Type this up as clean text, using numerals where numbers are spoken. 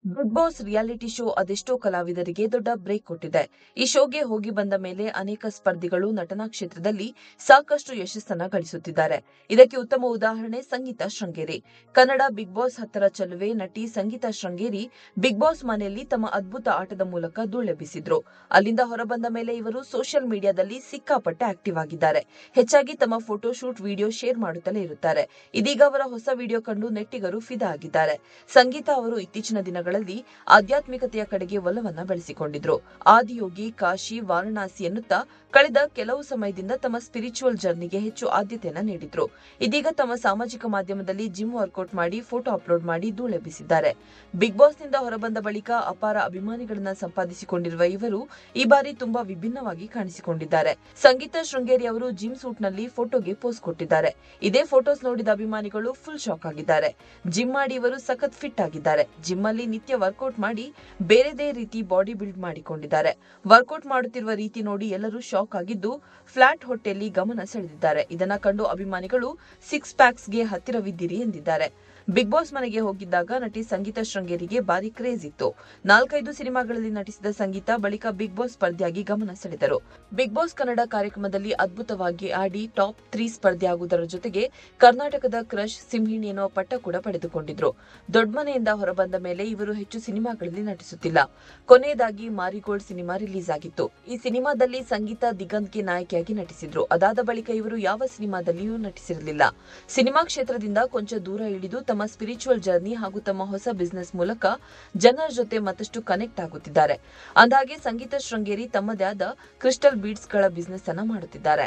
Big boss reality show ಅದೆಷ್ಟೋ ಕಲಾವಿದರಿಗೆ ದೊಡ್ಡ ಬ್ರೇಕ್ ಕೊಟ್ಟಿದೆ. ಈ ಶೋಗೆ ಹೋಗಿ ಬಂದ ಮೇಲೆ ಅನೇಕ ಸ್ಪರ್ಧಿಗಳು ನಟನಾ ಕ್ಷೇತ್ರದಲ್ಲಿ ಸಾಕಷ್ಟು ಯಶಸ್ಸನ್ನ ಗಳಿಸುತ್ತಿದ್ದಾರೆ. ಇದಕ್ಕೆ ಉತ್ತಮ ಉದಾಹರಣೆ ಸಂಗೀತಾ ಶೃಂಗೇರಿ. ಕನ್ನಡ ಬಿಗ್ ಬಾಸ್ 10ರ ಚೆಲುವೆ ನಟಿ ಸಂಗೀತಾ ಶೃಂಗೇರಿ ಬಿಗ್ ಬಾಸ್ ಮನೆಯಲ್ಲಿ ತಮ್ಮ ಅದ್ಭುತ ಆಟದ ಮೂಲಕ ಧೂಳೆಬ್ಬಿಸಿದ್ರು. ಅಲ್ಲಿಂದ ಹೊರಬಂದ ಮೇಲೆ ಇವರು ಸೋಷಿಯಲ್ ಮೀಡಿಯಾದಲ್ಲಿ ಸಿಕ್ಕಾಪಟ್ಟೆ ಆಕ್ಟಿವ್ ಆಗಿದ್ದಾರೆ. ಹೆಚ್ಚಾಗಿ ತಮ್ಮ ಫೋಟೋ ಶೂಟ್, ವಿಡಿಯೋ ಶೇರ್ ಮಾಡುತ್ತಲೇ ಇರುತ್ತಾರೆ. ಇದೀಗ ಅವರ ಹೊಸ ವಿಡಿಯೋ ಕಂಡು ನೆಟ್ಟಿಗರು ಫಿದಾ ಆಗಿದ್ದಾರೆ. ಸಂಗೀತಾ ಅವರು ಇತ್ತೀಚಿನ ದಿನಗಳಲ್ಲಿ ಆಧ್ಯಾತ್ಮಿಕತೆಯ ಕಡೆಗೆ ಒಲವನ್ನ ಬೆಳೆಸಿಕೊಂಡಿದ್ರು. ಆದಿಯೋಗಿ, ಕಾಶಿ, ವಾರಣಾಸಿ ಎನ್ನುತ್ತಾ ಕಳೆದ ಕೆಲವು ಸಮಯದಿಂದ ತಮ್ಮ ಸ್ಪಿರಿಚುವಲ್ ಜರ್ನಿಗೆ ಹೆಚ್ಚು ಆದ್ಯತೆಯನ್ನ ನೀಡಿದ್ರು. ಇದೀಗ ತಮ್ಮ ಸಾಮಾಜಿಕ ಮಾಧ್ಯಮದಲ್ಲಿ ಜಿಮ್ ವರ್ಕೌಟ್ ಮಾಡಿ ಫೋಟೋ ಅಪ್ಲೋಡ್ ಮಾಡಿ ಧೂಳೆಬ್ಬಿಸಿದ್ದಾರೆ. ಬಿಗ್ ಬಾಸ್ನಿಂದ ಹೊರಬಂದ ಬಳಿಕ ಅಪಾರ ಅಭಿಮಾನಿಗಳನ್ನ ಸಂಪಾದಿಸಿಕೊಂಡಿರುವ ಇವರು ಈ ಬಾರಿ ತುಂಬಾ ವಿಭಿನ್ನವಾಗಿ ಕಾಣಿಸಿಕೊಂಡಿದ್ದಾರೆ. ಸಂಗೀತಾ ಶೃಂಗೇರಿ ಅವರು ಜಿಮ್ ಸೂಟ್ ನಲ್ಲಿ ಫೋಟೋಗೆ ಪೋಸ್ ಕೊಟ್ಟಿದ್ದಾರೆ. ಇದೇ ಫೋಟೋಸ್ ನೋಡಿದ ಅಭಿಮಾನಿಗಳು ಫುಲ್ ಶಾಕ್ ಆಗಿದ್ದಾರೆ. ಜಿಮ್ ಮಾಡಿ ಇವರು ಸಖತ್ ಫಿಟ್ ಆಗಿದ್ದಾರೆ. ಜಿಮ್ ಅಲ್ಲಿ ನಿತ್ಯ ವರ್ಕೌಟ್ ಮಾಡಿ ಬೇರೆದೇ ರೀತಿ ಬಾಡಿ ಬಿಲ್ಡ್ ಮಾಡಿಕೊಂಡಿದ್ದಾರೆ. ವರ್ಕೌಟ್ ಮಾಡುತ್ತಿರುವ ರೀತಿ ನೋಡಿ ಎಲ್ಲರೂ ಶಾಕ್ ಆಗಿದ್ದು ಫ್ಲಾಟ್ ಹೊಟ್ಟೆಯಲ್ಲಿ ಗಮನ ಸೆಳೆದಿದ್ದಾರೆ. ಇದನ್ನ ಕಂಡು ಅಭಿಮಾನಿಗಳು ಸಿಕ್ಸ್ ಪ್ಯಾಕ್ಸ್ಗೆ ಹತ್ತಿರವಿದ್ದೀರಿ ಎಂದಿದ್ದಾರೆ. ಬಿಗ್ ಬಾಸ್ ಮನೆಗೆ ಹೋಗಿದ್ದಾಗ ನಟಿ ಸಂಗೀತಾ ಶೃಂಗೇರಿಗೆ ಭಾರಿ ಕ್ರೇಜ್ ಇತ್ತು. 4-5 ಸಿನಿಮಾಗಳಲ್ಲಿ ನಟಿಸಿದ ಸಂಗೀತಾ ಬಳಿಕ ಬಿಗ್ ಬಾಸ್ ಸ್ಪರ್ಧಿಯಾಗಿ ಗಮನ ಸೆಳೆದರು. ಬಿಗ್ ಬಾಸ್ ಕನ್ನಡ ಕಾರ್ಯಕ್ರಮದಲ್ಲಿ ಅದ್ಭುತವಾಗಿ ಆಡಿ ಟಾಪ್ 3 ಸ್ಪರ್ಧಿಯಾಗುವುದರ ಜೊತೆಗೆ ಕರ್ನಾಟಕದ ಕ್ರಶ್ ಸಿಂಹಿಣಿ ಎನ್ನುವ ಪಟ್ಟ ಕೂಡ ಪಡೆದುಕೊಂಡಿದ್ರು. ದೊಡ್ಡ ಮನೆಯಿಂದ ಹೊರಬಂದ ಮೇಲೆ ಇವರು ಹೆಚ್ಚು ಸಿನಿಮಾಗಳಲ್ಲಿ ನಟಿಸುತ್ತಿಲ್ಲ. ಕೊನೆಯದಾಗಿ ಮಾರಿಗೋಲ್ಡ್ ಸಿನಿಮಾ ರಿಲೀಸ್ ಆಗಿತ್ತು. ಈ ಸಿನಿಮಾದಲ್ಲಿ ಸಂಗೀತಾ ದಿಗಂತ್ಗೆ ನಾಯಕಿಯಾಗಿ ನಟಿಸಿದ್ರು. ಅದಾದ ಬಳಿಕ ಇವರು ಯಾವ ಸಿನಿಮಾದಲ್ಲಿಯೂ ನಟಿಸಿರಲಿಲ್ಲ. ಸಿನಿಮಾ ಕ್ಷೇತ್ರದಿಂದ ಕೊಂಚ ದೂರ ಇಳಿದು ತಮ್ಮ ಸ್ಪಿರಿಚುವಲ್ ಜರ್ನಿ ಹಾಗೂ ತಮ್ಮ ಹೊಸ ಬಿಸಿನೆಸ್ ಮೂಲಕ ಜನರ ಜೊತೆ ಮತ್ತಷ್ಟು ಕನೆಕ್ಟ್ ಆಗುತ್ತಿದ್ದಾರೆ. ಅಂದಹಾಗೆ ಸಂಗೀತಾ ಶೃಂಗೇರಿ ತಮ್ಮದೇ ಆದ ಕ್ರಿಸ್ಟಲ್ ಬೀಡ್ಸ್ಗಳ ಬಿಸಿನೆಸ್ ಅನ್ನ ಮಾಡುತ್ತಿದ್ದಾರೆ.